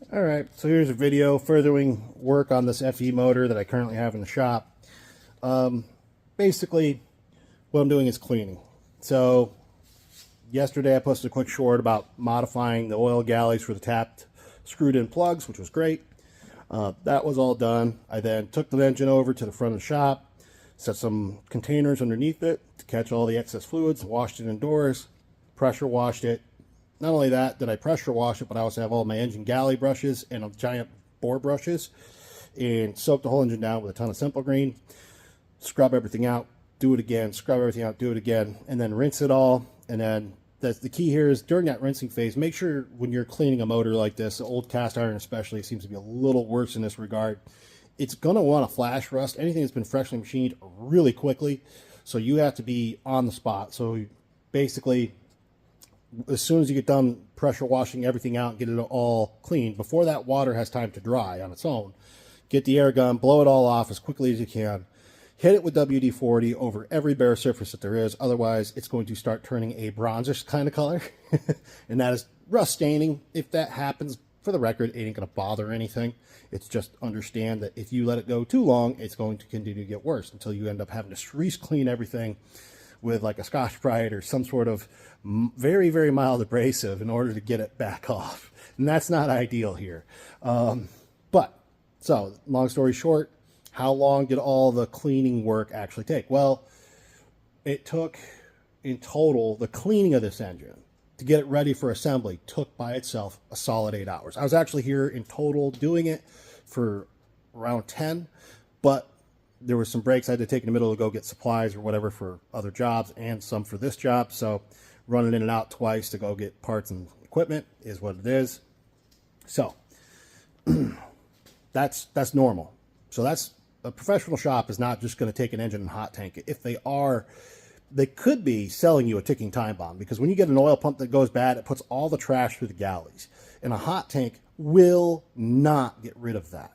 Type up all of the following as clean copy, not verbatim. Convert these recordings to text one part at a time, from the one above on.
All right, so here's a video furthering work on this FE motor that I currently have in the shop. Basically, what I'm doing is cleaning. So yesterday I posted a quick short about modifying the oil galleys for the tapped screwed in plugs, which was great. That was all done. I then took the engine over to the front of the shop, set some containers underneath it to catch all the excess fluids, washed it indoors, pressure washed it. Not only that, did I pressure wash it, but I also have all my engine galley brushes and giant bore brushes, and soak the whole engine down with a ton of Simple Green, scrub everything out, do it again, scrub everything out, do it again, and then rinse it all. And then the key here is during that rinsing phase, make sure when you're cleaning a motor like this, old cast iron especially, seems to be a little worse in this regard. It's going to want to flash rust anything that's been freshly machined really quickly, so you have to be on the spot. So basically, as soon as you get done pressure washing everything out and get it all clean, before that water has time to dry on its own, get the air gun, blow it all off as quickly as you can, hit it with WD-40 over every bare surface that there is. Otherwise, it's going to start turning a bronzish kind of color, and that is rust staining. If that happens, for the record, it ain't going to bother anything. It's just understand that if you let it go too long, it's going to continue to get worse until you end up having to re-clean everything with like a Scotch-Brite or some sort of very, very mild abrasive in order to get it back off. And that's not ideal here. So long story short, how long did all the cleaning work actually take? Well, it took in total, the cleaning of this engine to get it ready for assembly took by itself a solid 8 hours. I was actually here in total doing it for around 10, but there were some breaks I had to take in the middle to go get supplies or whatever for other jobs and some for this job. So running in and out twice to go get parts and equipment is what it is. So that's normal. So that's a professional shop is not just going to take an engine and hot tank it. If they are, they could be selling you a ticking time bomb, because when you get an oil pump that goes bad, it puts all the trash through the galleys, and a hot tank will not get rid of that.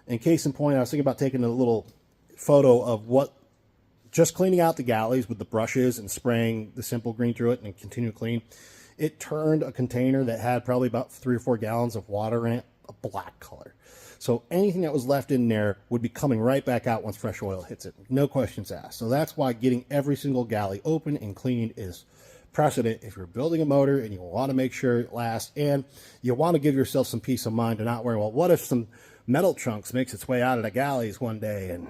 In case in point, I was thinking about taking a little photo of what just cleaning out the galleys with the brushes and spraying the Simple Green through it and continue to clean. It turned a container that had probably about 3 or 4 gallons of water in it a black color. So anything that was left in there would be coming right back out once fresh oil hits it. No questions asked. So that's why getting every single galley open and cleaned is precedent if you're building a motor and you want to make sure it lasts, and you want to give yourself some peace of mind to not worry, well, what if some metal chunks makes its way out of the galleys one day and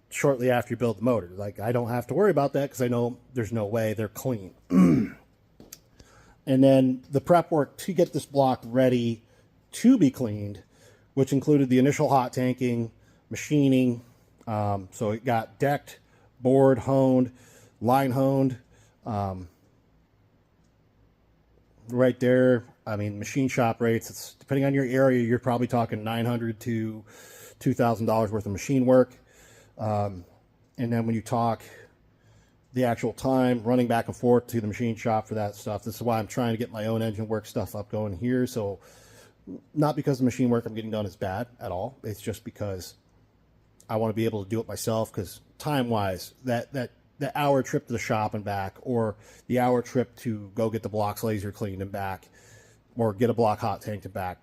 shortly after you build the motor? Like, I don't have to worry about that because I know there's no way, they're clean. And then the prep work to get this block ready to be cleaned, which included the initial hot tanking, machining. So it got decked, bored, honed, line honed. Right there, I mean, machine shop rates, it's depending on your area, you're probably talking $900 to $2,000 worth of machine work. And then when you talk the actual time running back and forth to the machine shop for that stuff, this is why I'm trying to get my own engine work stuff up going here. So not because the machine work I'm getting done is bad at all. It's just because I want to be able to do it myself, because time-wise, that hour trip to the shop and back, or the hour trip to go get the blocks laser cleaned and back, or get a block hot tanked and back,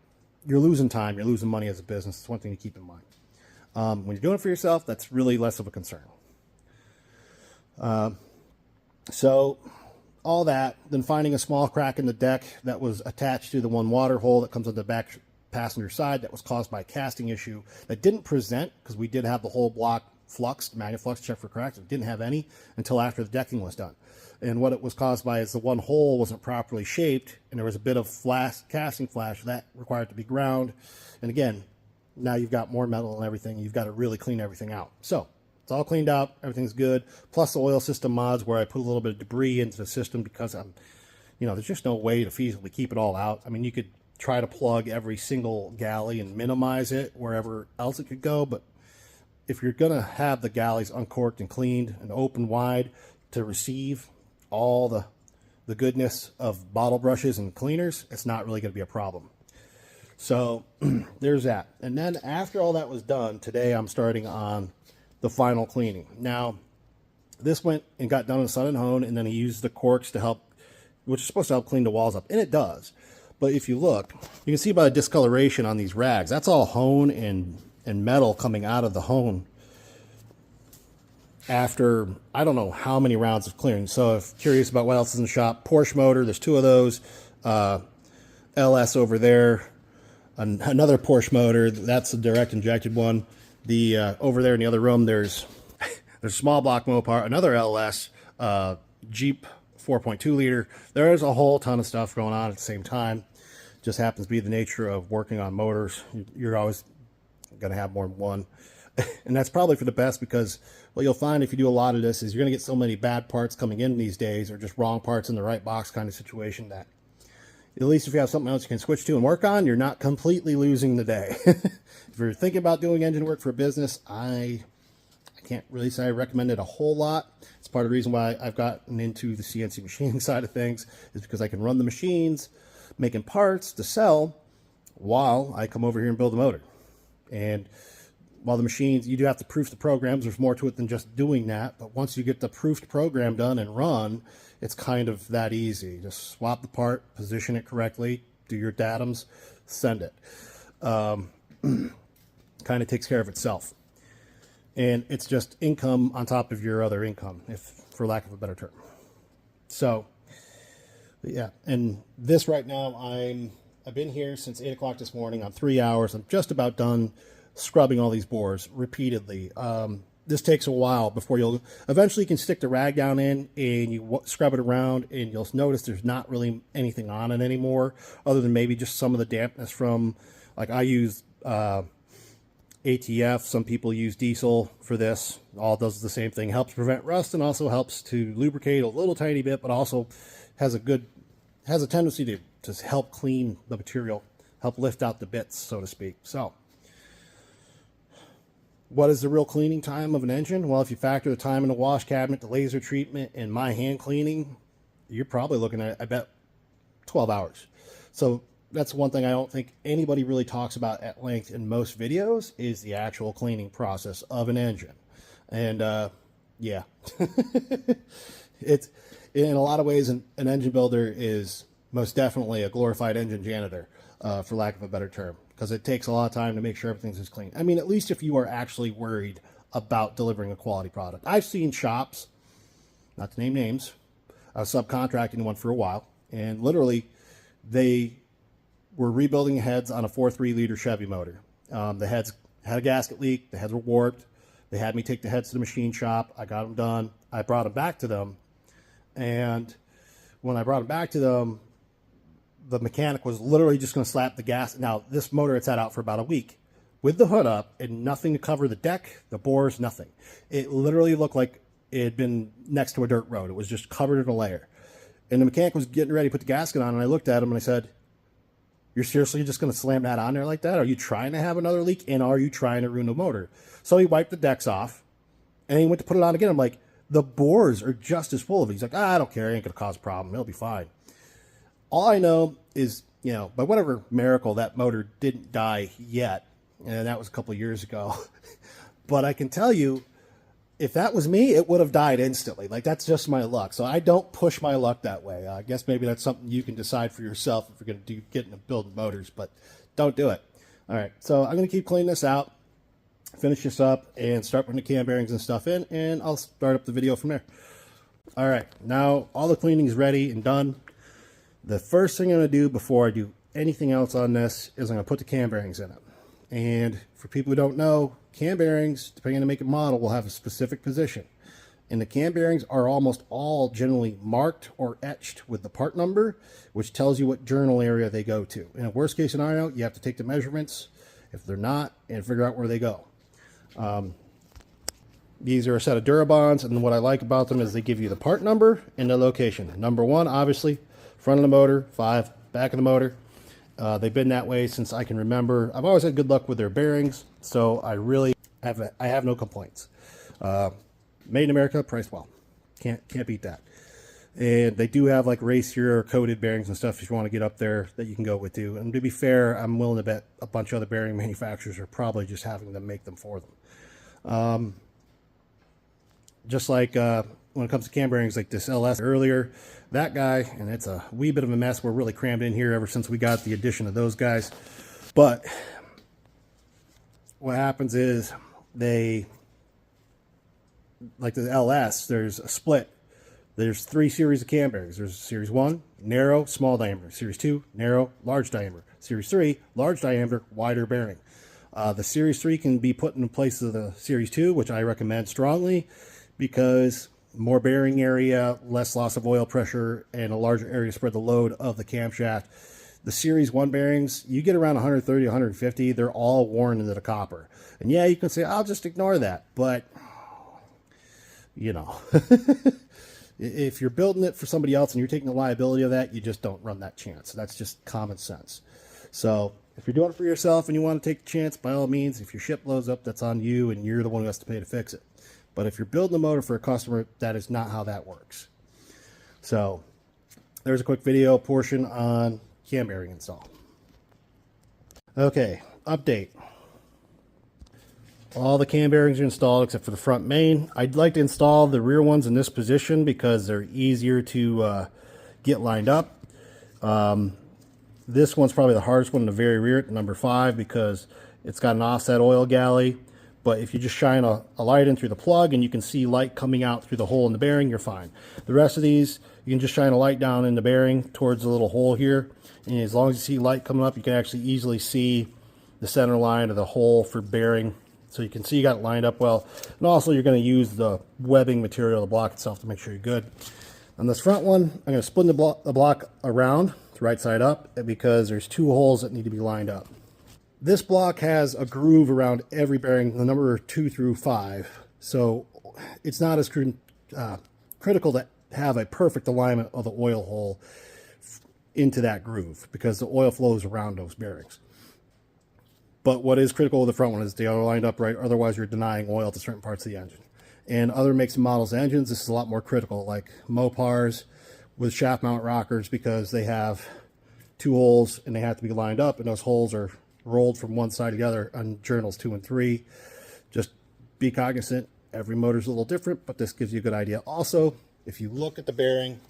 you're losing time, you're losing money as a business. It's one thing to keep in mind. When you're doing it for yourself, that's really less of a concern. So all that, then finding a small crack in the deck that was attached to the one water hole that comes on the back passenger side that was caused by a casting issue that didn't present, because we did have the whole block fluxed, magnet flux check for cracks. It didn't have any until after the decking was done. And what it was caused by is the one hole wasn't properly shaped, and there was a bit of casting flash that required to be ground. And again, now you've got more metal and everything. You've got to really clean everything out. So it's all cleaned out. Everything's good. Plus the oil system mods, where I put a little bit of debris into the system because there's just no way to feasibly keep it all out. I mean, you could try to plug every single galley and minimize it wherever else it could go, but if you're going to have the galleys uncorked and cleaned and open wide to receive all the goodness of bottle brushes and cleaners, it's not really going to be a problem. So there's that. And then after all that was done, today I'm starting on the final cleaning. Now, this went and got done in Sun and Hone, and then he used the corks to help, which is supposed to help clean the walls up, and it does. But if you look, you can see by the discoloration on these rags, that's all hone and metal coming out of the hone after I don't know how many rounds of clearing. So if curious about what else is in the shop, Porsche motor, there's 2 of those, LS over there, another Porsche motor, that's a direct injected one. The over there in the other room, there's small block Mopar, another LS, Jeep 4.2 liter. There's a whole ton of stuff going on at the same time. Just happens to be the nature of working on motors. You're always going to have more than one. And that's probably for the best, because what you'll find if you do a lot of this is you're going to get so many bad parts coming in these days, or just wrong parts in the right box kind of situation, that at least if you have something else you can switch to and work on, you're not completely losing the day. If you're thinking about doing engine work for a business, I can't really say I recommend it a whole lot. It's part of the reason why I've gotten into the CNC machining side of things, is because I can run the machines making parts to sell while I come over here and build a motor. And while the machines, you do have to proof the programs. There's more to it than just doing that. But once you get the proofed program done and run, it's kind of that easy. Just swap the part, position it correctly, do your datums, send it. Kind of takes care of itself. And it's just income on top of your other income, if for lack of a better term. So, yeah. And this right now, I've been here since 8 o'clock this morning. I'm 3 hours. I'm just about done scrubbing all these bores repeatedly. This takes a while before you'll eventually can stick the rag down in and you scrub it around, and you'll notice there's not really anything on it anymore, other than maybe just some of the dampness from, like, I use ATF. Some people use diesel for this. All does the same thing. Helps prevent rust and also helps to lubricate a little tiny bit, but also has a tendency to help clean the material, help lift out the bits, so to speak. So what is the real cleaning time of an engine? Well, if you factor the time in the wash cabinet, the laser treatment, and my hand cleaning, you're probably looking at, I bet, 12 hours. So that's one thing I don't think anybody really talks about at length in most videos, is the actual cleaning process of an engine. And yeah, it's, in a lot of ways, an engine builder is most definitely a glorified engine janitor, for lack of a better term, because it takes a lot of time to make sure everything's as clean. I mean, at least if you are actually worried about delivering a quality product. I've seen shops, not to name names, I was subcontracting one for a while, and literally they were rebuilding heads on a 4.3 liter Chevy motor. The heads had a gasket leak, the heads were warped. They had me take the heads to the machine shop. I got them done. I brought them back to them, and when I brought them back to them, the mechanic was literally just going to slap the gas. Now, this motor had sat out for about a week with the hood up and nothing to cover the deck, the bores, nothing. It literally looked like it had been next to a dirt road. It was just covered in a layer. And the mechanic was getting ready to put the gasket on, and I looked at him and I said, "You're seriously just going to slam that on there like that? Are you trying to have another leak, and are you trying to ruin the motor?" So he wiped the decks off, and he went to put it on again. I'm like, the bores are just as full of it. He's like, "I don't care. It ain't going to cause a problem. It'll be fine." All I know is, you know, by whatever miracle, that motor didn't die yet. And that was a couple of years ago. But I can tell you, if that was me, it would have died instantly. Like, that's just my luck. So I don't push my luck that way. I guess maybe that's something you can decide for yourself if you're going to get into building motors, but don't do it. All right, so I'm going to keep cleaning this out, finish this up, and start putting the cam bearings and stuff in, and I'll start up the video from there. All right, now all the cleaning is ready and done. The first thing I'm going to do before I do anything else on this is I'm going to put the cam bearings in it. And for people who don't know, cam bearings, depending on the make and model, will have a specific position. And the cam bearings are almost all generally marked or etched with the part number, which tells you what journal area they go to. In a worst case scenario, you have to take the measurements, if they're not, and figure out where they go. These are a set of Durabonds, and what I like about them is they give you the part number and the location. Number 1, obviously, front of the motor, 5, back of the motor. They've been that way since I can remember. I've always had good luck with their bearings, so I really have no complaints. Made in America, priced well. Can't beat that. And they do have like racier coated bearings and stuff if you want to get up there that you can go with too. And to be fair, I'm willing to bet a bunch of other bearing manufacturers are probably just having them make them for them. Just like when it comes to cam bearings, like this LS earlier, that guy, and it's a wee bit of a mess. We're really crammed in here ever since we got the addition of those guys. But what happens is they, like the LS, there's a split. There's 3 series of cam bearings. There's Series 1, narrow, small diameter. Series 2, narrow, large diameter. Series 3, large diameter, wider bearing. The Series 3 can be put in place of the Series 2, which I recommend strongly, because more bearing area, less loss of oil pressure, and a larger area to spread the load of the camshaft. The Series 1 bearings, you get around 130, 150, they're all worn into the copper. And yeah, you can say, I'll just ignore that. But, you know, if you're building it for somebody else and you're taking the liability of that, you just don't run that chance. That's just common sense. So if you're doing it for yourself and you want to take the chance, by all means, if your ship blows up, that's on you and you're the one who has to pay to fix it. But if you're building a motor for a customer, that is not how that works. So there's a quick video portion on cam bearing install. Okay, update. All the cam bearings are installed except for the front main. I'd like to install the rear ones in this position because they're easier to get lined up. This one's probably the hardest one in the very rear, number 5, because it's got an offset oil galley. But if you just shine a light in through the plug and you can see light coming out through the hole in the bearing, you're fine. The rest of these, you can just shine a light down in the bearing towards the little hole here. And as long as you see light coming up, you can actually easily see the center line of the hole for bearing. So you can see you got it lined up well. And also you're going to use the webbing material, the block itself, to make sure you're good. On this front one, I'm going to split the block around, right side up, because there's 2 holes that need to be lined up. This block has a groove around every bearing, the number 2 through 5. So it's not as critical to have a perfect alignment of the oil hole into that groove, because the oil flows around those bearings. But what is critical with the front one is they are lined up right, otherwise you're denying oil to certain parts of the engine. And other makes and models of engines, this is a lot more critical, like Mopars with shaft mount rockers, because they have 2 holes and they have to be lined up, and those holes are rolled from one side to the other on journals 2 and 3. Just be cognizant, every motor's a little different, but this gives you a good idea. Also, if you look at the bearing,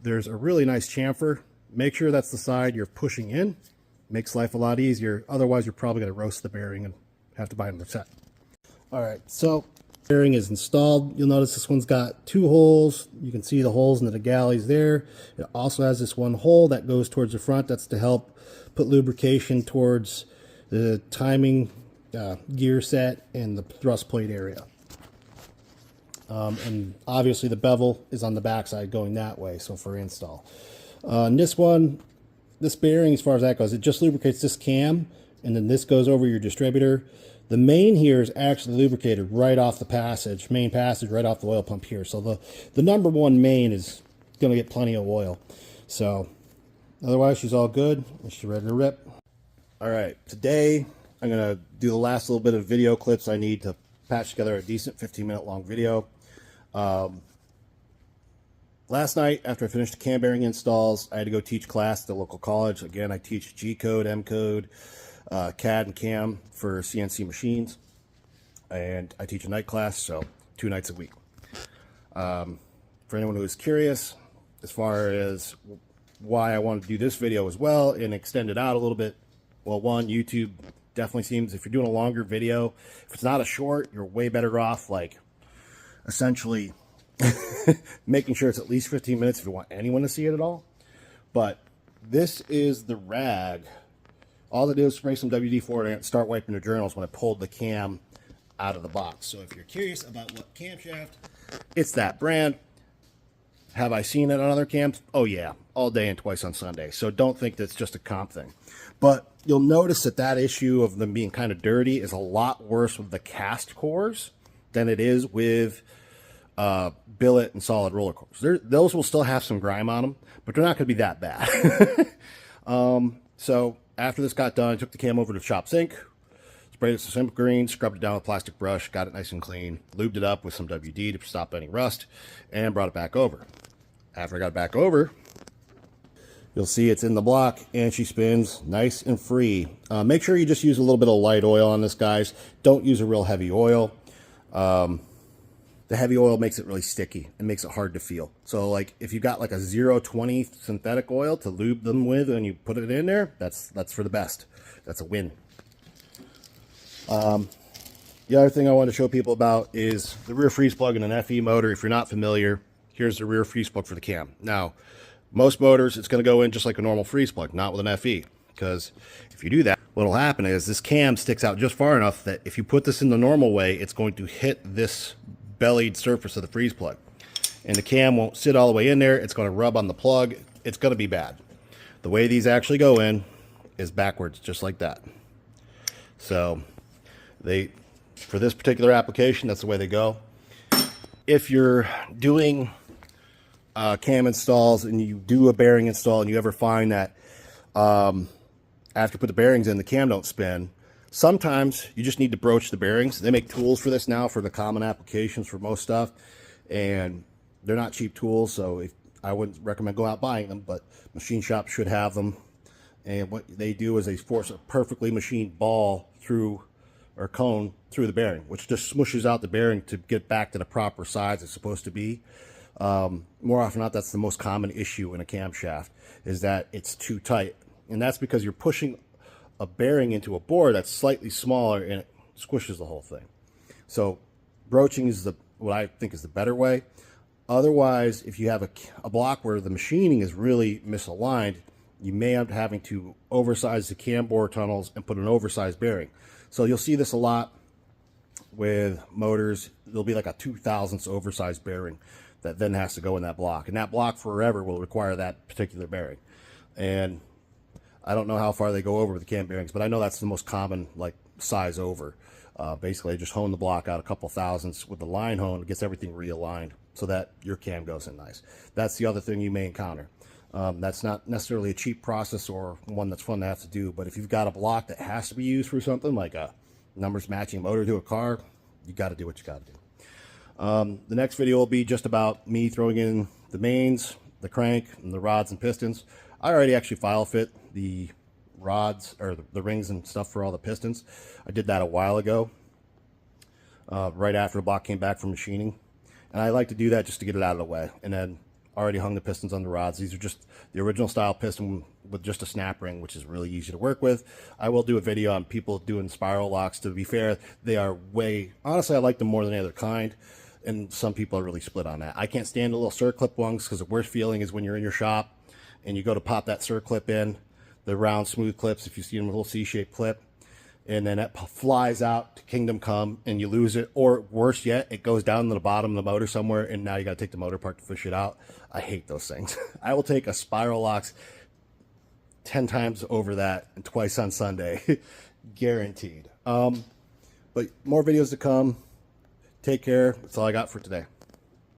there's a really nice chamfer. Make sure that's the side you're pushing in. Makes life a lot easier. Otherwise, you're probably going to roast the bearing and have to buy another set. All right, so bearing is installed. You'll notice this one's got 2 holes. You can see the holes into the galleys there. It also has this one hole that goes towards the front. That's to help put lubrication towards the timing gear set and the thrust plate area. And obviously the bevel is on the backside going that way, so for install. And this one, this bearing, as far as that goes, it just lubricates this cam, and then this goes over your distributor. The main here is actually lubricated right off the passage, main passage, right off the oil pump here. So the number 1 main is going to get plenty of oil. So otherwise, she's all good. She's ready to rip. All right, today I'm going to do the last little bit of video clips I need to patch together a decent 15-minute long video. Last night, after I finished the cam bearing installs, I had to go teach class at the local college. Again, I teach G-code, M-code, CAD and CAM for CNC machines. And I teach a night class, so 2 nights a week. For anyone who is curious, as far as why I want to do this video as well and extend it out a little bit, well, one, YouTube definitely seems, if you're doing a longer video, if it's not a short, you're way better off, like, essentially making sure it's at least 15 minutes if you want anyone to see it at all. But this is the rag. All I did was spray some WD-40 and start wiping the journals when I pulled the cam out of the box. So if you're curious about what camshaft, it's that brand. Have I seen it on other cams? Oh yeah, all day and twice on Sunday. So don't think that's just a comp thing. But you'll notice that that issue of them being kind of dirty is a lot worse with the cast cores than it is with billet and solid roller cores. Those will still have some grime on them, but they're not going to be that bad. So after this got done, I took the cam over to Shop Sink, sprayed it some Simple Green, scrubbed it down with a plastic brush, got it nice and clean, lubed it up with some WD to stop any rust, and brought it back over. After I got it back over, you'll see it's in the block, and she spins nice and free. Make sure you just use a little bit of light oil on this, guys. Don't use a real heavy oil. They the heavy oil makes it really sticky and makes it hard to feel. So like if you got like a 0.20 synthetic oil to lube them with and you put it in there, that's for the best. That's a win. The other thing I want to show people about is the rear freeze plug in an FE motor. If you're not familiar, here's the rear freeze plug for the cam. Now, most motors, it's going to go in just like a normal freeze plug, not with an FE. Because if you do that, what will happen is this cam sticks out just far enough that if you put this in the normal way, it's going to hit this bellied surface of the freeze plug. And the cam won't sit all the way in there. It's going to rub on the plug. It's going to be bad. The way these actually go in is backwards, just like that. So for this particular application, that's the way they go. If you're doing cam installs and you do a bearing install and you ever find that after you put the bearings in, the cam don't spin, sometimes you just need to broach the bearings. They make tools for this now for the common applications for most stuff, and they're not cheap tools, so I wouldn't recommend going out buying them, but machine shops should have them. And what they do is they force a perfectly machined ball through, or cone through the bearing, which just smushes out the bearing to get back to the proper size it's supposed to be. More often than not, that's the most common issue in a camshaft, is that it's too tight. And that's because you're pushing a bearing into a bore that's slightly smaller and it squishes the whole thing. So broaching is what I think is the better way. Otherwise, if you have a block where the machining is really misaligned, you may end up having to oversize the cam bore tunnels and put an oversized bearing. So you'll see this a lot with motors. There'll be like a 2/1000 oversized bearing that then has to go in that block. And that block forever will require that particular bearing. And I don't know how far they go over with the cam bearings, but I know that's the most common like size over. Basically, just hone the block out a couple thousandths with the line hone. It gets everything realigned so that your cam goes in nice. That's the other thing you may encounter. That's not necessarily a cheap process or one that's fun to have to do, but if you've got a block that has to be used for something like a numbers matching motor to a car, you got to do what you got to do. The next video will be just about me throwing in the mains, the crank, and the rods and pistons. I already actually file fit the rods or the rings and stuff for all the pistons. I did that a while ago, right after the block came back from machining, and I like to do that just to get it out of the way. And then already hung the pistons on the rods. These are just the original style piston with just a snap ring, which is really easy to work with. I will do a video on people doing spiral locks. To be fair, they are honestly, I like them more than any other kind, and some people are really split on that. I can't stand the little circlip ones because the worst feeling is when you're in your shop and you go to pop that circlip in, the round smooth clips, if you see them with a little C-shaped clip, and then it flies out to Kingdom Come and you lose it, or worse yet, it goes down to the bottom of the motor somewhere and now you got to take the motor apart to fish it out. I hate those things. I will take a spiral locks 10 times over that and twice on Sunday. Guaranteed. But more videos to come. Take care. That's all I got for today.